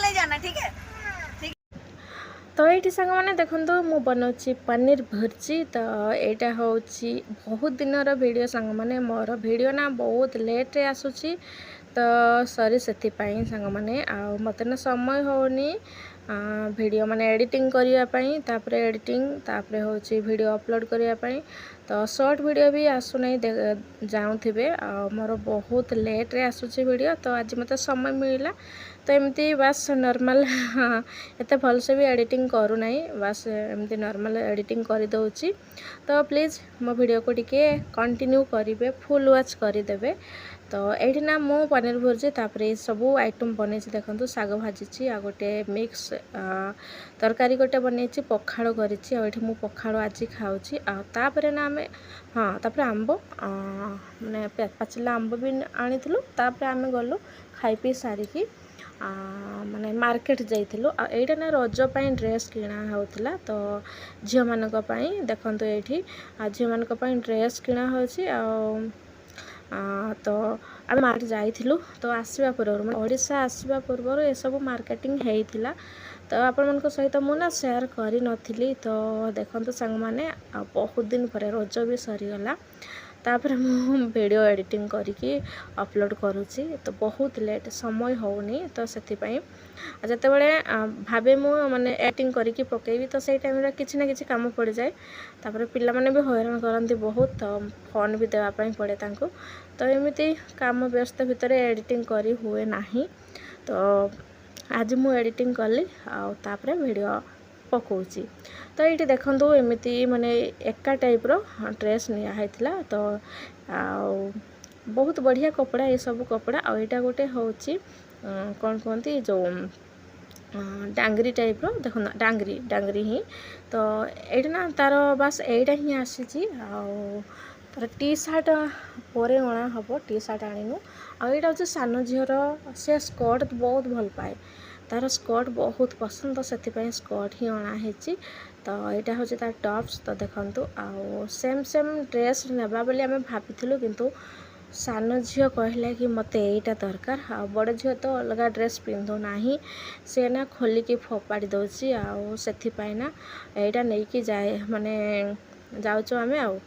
नहीं जाना, ठीक है? तो ये सांग मैंने देखो मु बनाऊँ पनीर भुर्जी। तो यहाँ हूँ बहुत दिन वीडियो सांग मैंने मोर वीडियो ना बहुत लेट रे आसूची। तो सॉरी से सांग मैंने मत ना समय होनी वीडियो माने एडिटिंग करने तापर एडिटिंग तापर हूँ वीडियो अपलोड करने। तो शॉर्ट वीडियो भी आसुना जाऊे मोर बहुत लेट रे आसूची वीडियो। तो आज मत समय मिलला तो एमती बस नॉर्मल एत भलसे भी एडिटिंग करूना बस एमती नॉर्मल एडिटिंग कर दउची। तो प्लीज़ मो वीडियो को टिके कंटिन्यू करेंगे फुल वॉच करदे। तो ये ना मु पनीर भुर्जी तापर सबू आइटम बन देखो साग भाजी आ गोटे मिक्स तरकारी गोटे बन पखाड़ कर मु पखाड़ आज खाऊँगी आपर ना आम हाँ तापर आंब मैंने पाचिला आंब भी आनी तापर आम गलु खाई पी सारिकी माने मार्केट जाइलु। एटा ना रज पाई ड्रेस किणा होता। तो झील मानक देखो ये झील मानक ड्रेस किणा हो तो आम मार्केट जाइलु। तो आसवा पूर्व ओडिशा आसवा पूर्व ये सब मार्केटिंग होता। तो आपण सहित मुझे शेयर करी नथिली। तो देखो सांग मैंने बहुत दिन पर रज भी सरीगला तापर मु वीडियो एडिटिंग करके अपलोड करुँची। तो बहुत लेट समय होनी तो से जिते बड़े भावे मु माने एडिटिंग करके पकेबी तो सही टाइम किसी ना किसी काम पड़ जाए। तापर पिला माने भी हैरान करती बहुत। तो फोन भी देवाई पड़े तांको। तो एमती काम व्यस्त भितर एडिटिंग करी हुए नहीं। तो आज मु एडिटिंग कली तापर वीडियो पकाउची। तो ये देखो एमती माने एका टाइप रो ड्रेस निया। तो बहुत बढ़िया कपड़ा ये सब कपड़ा आईटा गोटे हूँ कौन कहती जो डांगरी टाइप रो देखो ना डांगरी डांगरी ही। तो ये ना तार बस यहीटा ही आसी तार टी सार्ट पर अणा हम टी सार्ट आणीनु आईटा हूँ सान झीर से स्कर्ट बहुत भल पाए तार स्कर्ट बहुत पसंद तो से स्कर्ट ही अणाही। तो यहाँ हूँ तार टॉप्स। तो देखु आउ सेम सेम ड्रेस नेबा बोली आम भाभी किंतु सान झील कहला कि मत यहीटा दरकार आ बड़ झील तो अलग ड्रेस पिंधु ना सी ना खोलिकी फोपाड़ी दौची ना यहीटा नहीं कि जाए माने जाऊँ आम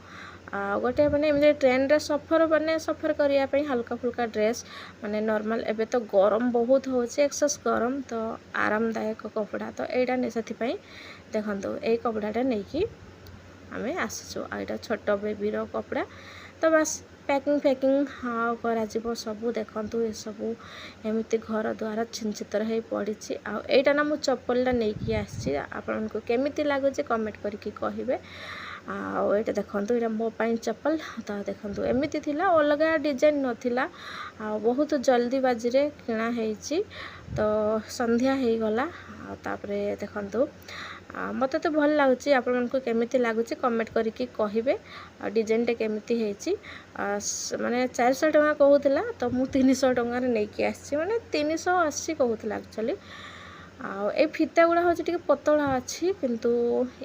गोटे मैंने ट्रेन रे सफर मैंने सफर करने हल्का फुल्का ड्रेस माने नॉर्मल एबे तो गरम बहुत हो एक्सेस गरम तो आरामदायक कपड़ा। तो यहाँ से देखो ये कपड़ाटा नहीं कि आम आसीचु आईटा छोट बेबी रो कपड़ा। तो बस पैकिंग फैकिंग हाँ करा सबू देखु ये सबू एमती घर द्वार छिंचितर हो पड़ी। आईटा ना मु चप्पलटा नहीं आसी आपण को केमिति लगुच कमेंट करके कहे। आईटा देखो ये मोपाई चप्पल। तो देखो एमती थिला अलग डिजाइन नथिला बहुत जल्दी बाजी रे किणा हेची। तो संध्या हो गला तापरे देखो मत तो भल लगुच आपण को केमिति लगुच कमेंट करके कहे। डिजाइनटा केमिति हेची माने 400 टଙ୍କା कहूला तो मु 300 टंकार नहीं आसी माने 380 कहूला एक्चुअली। ए फिता गुड़ा हूँ टी पतला अच्छी किंतु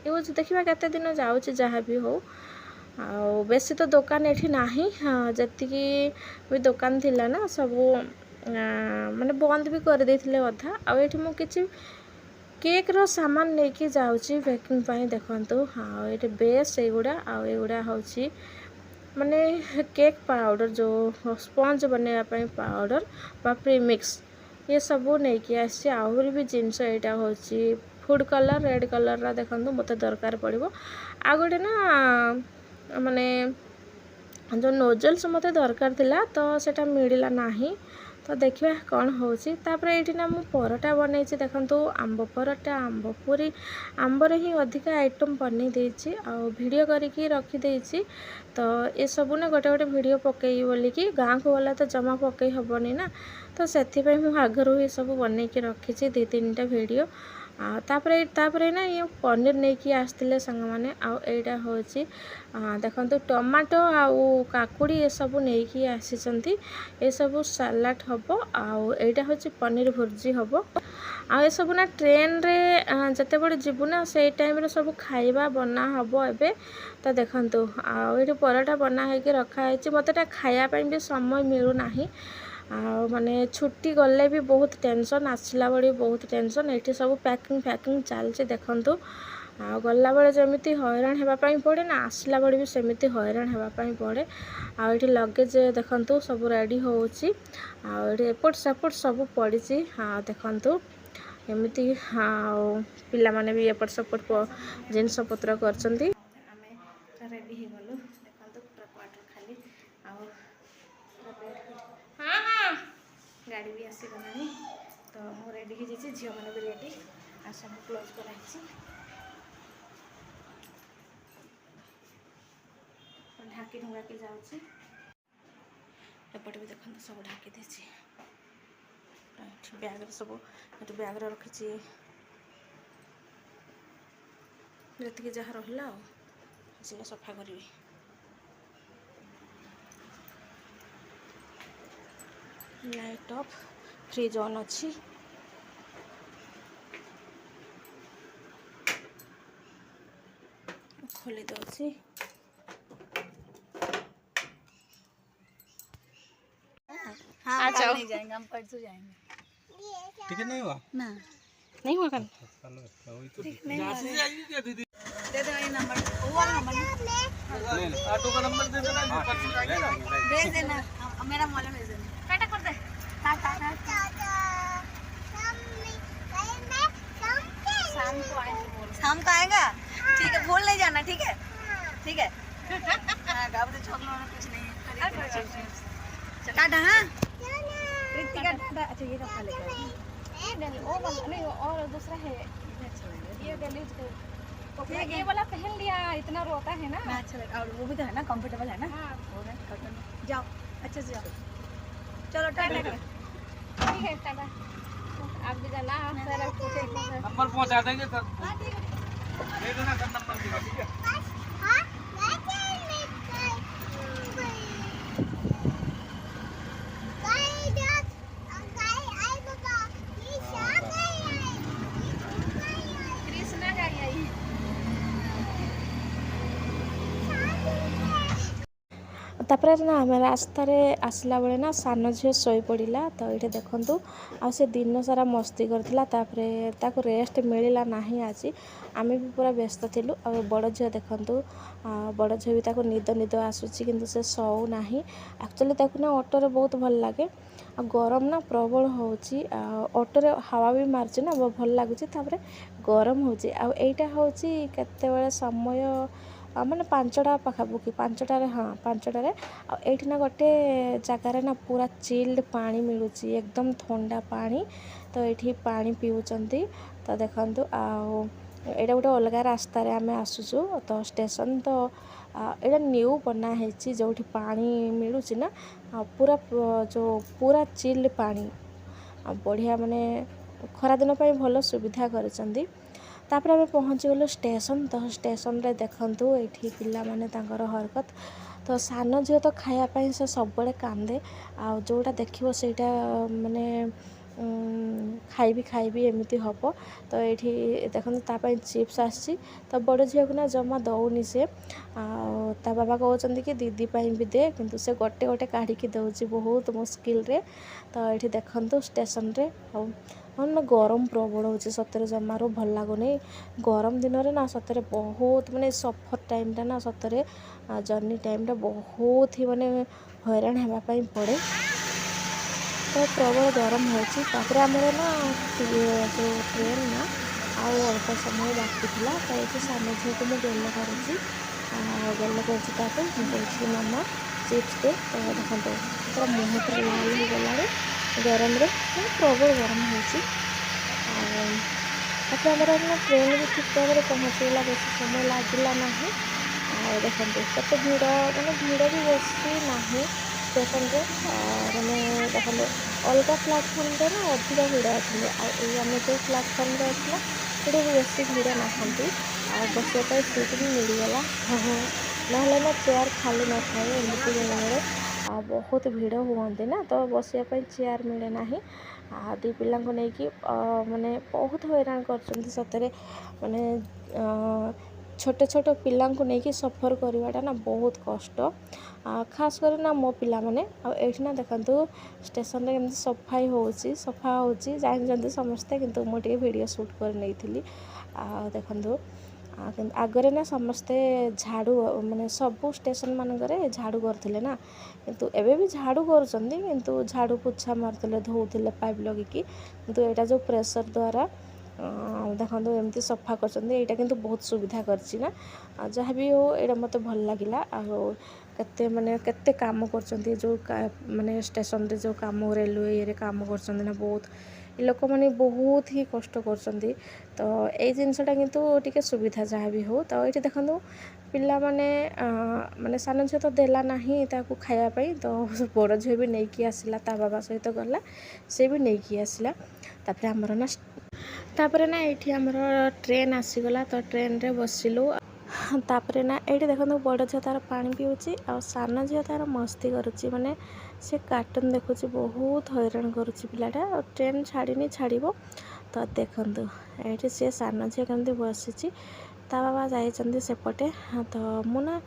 यूज देखा केते दिन जाऊँ जहाँ भी हो बेसी तो दुकान ये ना जी भी दुकान थिला ना सबू माने बंद भी कर देथिले अधा आठी मु किछि केक रो सामान लेके जाऊँगी पैकिंग पाई। देखो हाँ ये बेस एगुड़ा आगुड़ा हूँ माने केक पाउडर जो स्पंज बनवाई पाउडर बा प्रीमिक्स ये सबू नहीं कि आसी आहरी भी जिनस यहाँ हूँ फूड कलर रेड कलर देखो मत दरकार पड़ो आ गोटे ना माने जो नोजल्स मत दरकार थिला तो सेटा मिलला नाही। तो देखिए कौन होपर ये ना मु परोटा बनई देखो आंब परोटा आंब पूरी आंबर ही अधिक आइटम बनई देछि आ वीडियो करके रखीदे। तो ये सबू ना गोटे गोटे वीडियो पकई बोलिकी गाँव को गला तो जमा पकई हेनी ना तो से आगरू ये सब बनई के रखी 2-3टा वीडियो तापर ना ये पनीर नहीं कि आसते सांग मैंने आईटा हूँ देखो टमाटो आउ काकुड़ी ये सब नहीं कि आसी ये सब सलाड हम आईटा हूँ पनीर भुर्जी हम आ ये सब ना ट्रेन रे जते बड़े जीवु ना से टाइम रे सब खाइबा बना हम एबे। तो देखो ये परोटा बना होकर रखाई मत खायापी भी समय मिलूना माने छुट्टी गले भी बहुत टेंशन आसला बड़ी बहुत टेंशन ये सब पैकिंग फैकिंग चलती देखु गला बेले जमी हैरान होगापाई पड़े ना आसला बेले भी सेमती हैरान होगापाई पड़े आठी लगेज देखु सब रेडी होची एपट सेपट सब पड़ी देखु एमती पिला माने भी एपट सेपट जिनस पत्र कर रेडी हो गलु देखो पूरा क्वार्टर खाली हाँ हाँ गाड़ी भी आसीगला तो मु रेडी हो जाइए झील मैंने भी रेडी आ सब क्लोज कराई ढाकी ढुंगाकी जाऊँगी एपटे भी देखते सब ढाकी देती बैग सब ये बैग रखी जी जहाँ रहा से सफा करी लाइट ऑफ फ्रिज ऑन अच्छी खोली दौची हाँ कल नहीं जाएंगे हम परसों जाएंगे टिकट नहीं हुआ ना नहीं हुआ कल दे दो ये नंबर वो वाला नंबर ऑटो का नंबर दे देना भेज देना मेरा मोबाइल भेज देना काटा कर दे शाम को आएगा ठीक है भूल नहीं जाना ठीक है ठीक है हाँ गाँव छोकलों में कुछ नहीं है टाटा हाँ अच्छा ये रखा लेकर वो वाला नहीं और दूसरा है ये डेली ये वाला पहन लिया इतना रोता है ना अच्छा लगा और वो भी तो है ना कंफर्टेबल है ना जाओ अच्छे से जाओ चलो टाटा ठीक है टाटा आप भी जाना सर नंबर पहुंचा देंगे सर दे देना सर नंबर देगा ठीक है तापर ना आम रास्तार आसला बेले ना सान झील शोई पड़ा तो ये देखु आ से दिन सारा मस्ती करता रेस्ट मिलला ना आज आम भी पूरा व्यस्त थिलु आ बड़ झील देखु बड़ झील भी ताको निद निद आसूची किंतु से सौ ना एक्चुअली ताको ना ऑटो बहुत भल लगे आ गरम ना प्रबल होची ऑटो हवा भी मार्च ना भल लगुच गरम होची आ एटा होची केते बेले समय माने 5टा पाखापुखी 5टार हाँ 5टारे आठी ना गोटे जगार ना पूरा चिल्ड पानी मिलूँ एकदम ठंडा पानी तो ये पानी पीउचंती तो देखंतु एटा गोटे अलग रास्ता आम आसुचु तो स्टेशन तो एटा न्यू बना है जो पानी मिलूँ ना पूरा जो पूरा चिल्ड पानी बढ़िया माने खरा दिन भल सुविधा कर तापर आम पहुँची गलु स्टेशन तो स्टेशन रे देखंतु एठी पिला माने तांकर हरकत तो सान झील तो खायापाई से सब कांदे आ जोटा देखिबो सेटा माने खाइबी एमती हम तो ये देखो तापाई चिप्स आसी तो बड़ झील को ना जमा दौनी से ता बाबा कहते कि दीदी भी दे किंतु से गोटे गोटे काढ़ी दौची बहुत मुस्किल रे तो ये देखो स्टेशन रे ना गरम प्रबल हो सतरे जमारू भल लगुनि गरम दिन में ना सतरे बहुत माने सफर टाइमटा ना सतरे जर्नी टाइमटा बहुत ही माने हैरान होगापाई पड़े तो प्रबल गरम होपर आमर ना जो ट्रेन ना आउ अल्प समय बाकी था तो ये सान झील को मुझे गेल कर मामा चिप्स दे तो देखो पूरा मुँह पूरा लाल हो गला गरम रे प्रबल गरम होमर ट्रेन भी ठीक टाइम पहुँचला बेस समय लगला ना देखते कत भीड़ मैंने भीड़ भी बेसी ना स्टेशन मैंने देखते अलग प्लाटफर्म ना अधिक भीड़ अच्छे आम जो प्लाटफर्म अच्छे से बेसी भीड़ ना बसवाई सीट भी मिलगला ना ना चेयर खाली न था एमती बेले बहुत भीड़ हुए ना तो बसवाई चेयर मिले ना दी पिला नहीं कि माने बहुत हैरान कर सतरे माने छोटे छोटे पिला नहीं सफर करवाटा ना बहुत कष्ट खास कर ना मो पिला माने एठी ना देखंतु स्टेशन रे केमती सफाई होउची सफा होउची जानते समस्ते किंतु मो टिके वीडियो शूट कर नहीं थी देखंतु आगरे ना समस्ते झाड़ू माने सबू स्टेशन मानकरे झाड़ू करथिले ना किंतु एबे भी झाड़ू करछंदी किंतु झाड़ू पुछा मारथिले धोउथिले पाइप लगिकी किंतु एटा जो प्रेशर द्वारा देखो एमती सफा कर किंतु बहुत सुविधा करछि ना जहाँ भी हो ये मत भल लगिला केते माने केते काम करछंती जो माने स्टेशन रे जो काम रेलवे ये काम करछंती ना बहुत लोक मैंने बहुत ही कष्ट करछंती तो ये जिनसटा किंतु टिके सुविधा जहाँ भी हो तो ये देखो पिला माने माने सान झील तो देला नहीं ताकू खाया पाई तो बड़ झील भी नहीं आसला ता बाबा सहित गला से भी नहीं आसला तापर हमर ना तापर ना ये आमर ट्रेन आसीगला तो ट्रेन रे बसिलु तापर ना ये देखो बड़ झील तार पानी पीऊँच आ सान झील तार मस्ती करुच्ची माने से कार्टून देखुची बहुत हैरान करुच्ची पिलाटा और ट्रेन छाड़नी छाड़ब तो देखंतु ये सी सान झील केमती बसी ता बाबा जाइछंती सेपटे तो मुना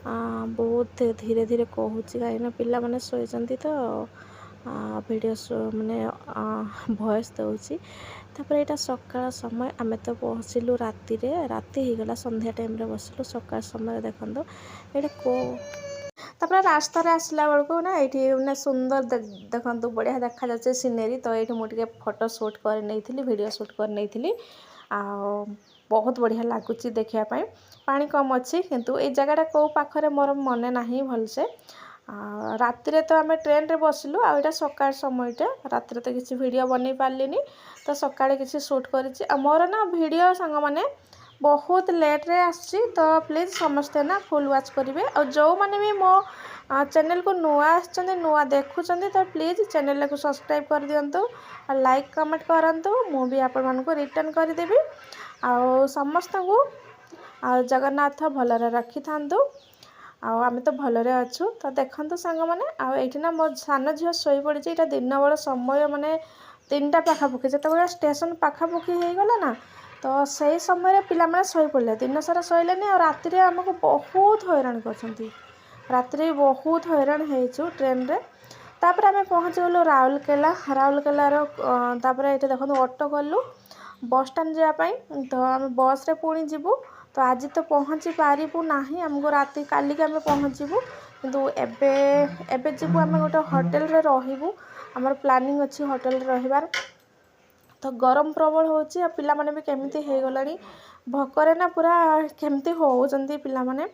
बहुत धीरे धीरे कहूँ कहीं पिला माने शोइछंती तो वीडियो माने वॉइस दूसरी तापर यहाँ सकाळ समय आम तो पहुँचलु राति हो गला संध्या टाइम रे बसलु सकाळ समय देखो ये को तापर रास्ता आसला बेलू ना ये सुंदर देखो बढ़िया देखा जाए सीनेरी तो ये मुझे फोटो शूट कर नहीं वीडियो शूट कर नहीं आ बहुत बढ़िया लगुच देखापी पानी कम अच्छी किंतु ये जगह कौ पाखरे मोर मन ना भलसे राति तो आम ट्रेन रे बसिलु आटा सकाळ समयटा राति तो किसी वीडियो बन पार्लिनी तो सकाळे किसी शूट कर मोर ना वीडियो सांग माने बहुत लेट रे आसी तो प्लीज समस्ते ना फुल वाच करेंगे और जो मैंने भी मो चैनल को नुआ देखुं तो प्लीज चैनल को सब्सक्राइब कर दिंतु और लाइक कमेंट करंतु मुझे आपण मानक रिटर्न करदेवी आ समस्त को जगन्नाथ भलरे रखी थांतु आम तो भलरे अच्छु तो देखंतु सांग माने आठी ना मो सान झील शोई पड़ी यहाँ दिन बेल समय माने 3टा पाखापाखि जो स्टेशन पाखापाखि हो गला ना तो सही समय पिला माने शोई पड़े दिन सारा शोलेनी और राति आमको बहुत हैरान कर राति बहुत हैरान हो ट्रेन रे तापर आम पहुँच गलु राउरकेला तापर ये देखो ऑटो कलु बस स्टाण्ड जावाई तो आम बस रे पुणी जीवु तो आज तो पहुँची पारू ना आमको राति काली आम पहुँचबू किंतु एबे जीवु आम गोटे होटेल रे रहिबू आमर प्लानिंग अच्छी होटेल रे रहिबार तो गरम प्रबल होची आ पिला माने भी केमिति हे गलानी भकरे ना पूरा केमिति होउचंती पिला माने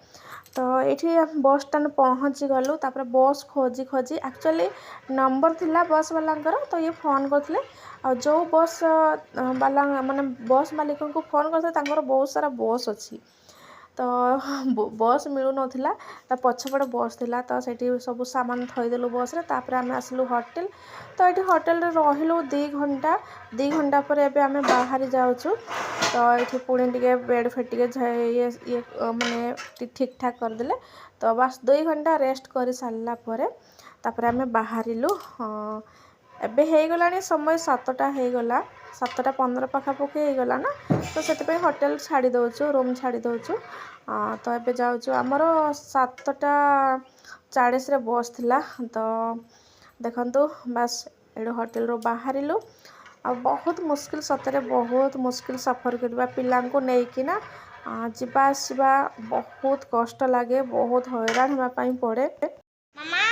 तो ये बस स्टाण्ड पहुँची गलु तापर बस खोजी खोजी एक्चुअली नंबर थिला बस वालांकर तो ये फोन करथिले और जो बस वाला माने बस मालिक को फोन करते बहुत सारा बस अच्छी तो बस मिलू नथिला ता पछपटे बस थिला तो सेठी सब सामान थईदेलु बस रे तापर आमे आसलु होटेल तो ये होटेल रे रहिलु 2 घंटा पर एबे आमे बाहरी जाउछु तो ये पुणी टिके बेड फेड टिके ये माने ठीक ठाक कर देले तो बस 2 घंटा रेस्ट कर सारला परे तापर आमे बाहरिलु एबे हे गलानी समय 7टा हे गला 7:15 पाखापाखि हो गला ना तो से होटेल छाड़ी दौचु रूम छाड़ी दौचु तो ये जाऊँ आमर 7:40 रे बस थिला तो देखंतु बस ये होटेल रो बाहरिलु आ बहुत मुश्किल सतरे बहुत मुश्किल सफर करवा पिला को लेकिन ना जीवा आसवा बहुत कष्ट लगे बहुत हैरान होगापाई पड़े मामा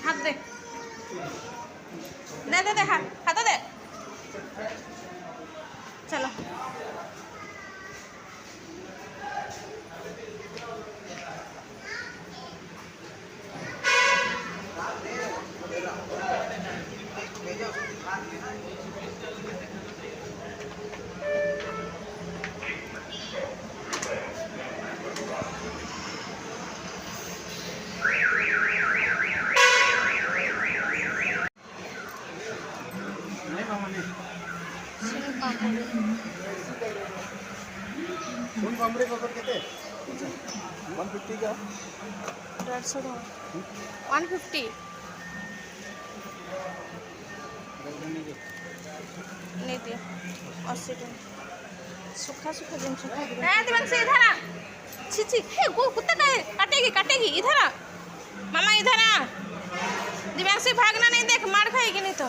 हाथ दे दे दे दे हाथ दे चलो फुल कमरे को कितने 150 का 150 नहीं दिया 80 टका सूखा सूखा जिनस दिवांशी इधर आ छी छी हे कुत्ता काटेगी इधर आ मामा इधर आ दिव्यांशी भागना नहीं देख मार खाएगी नहीं तो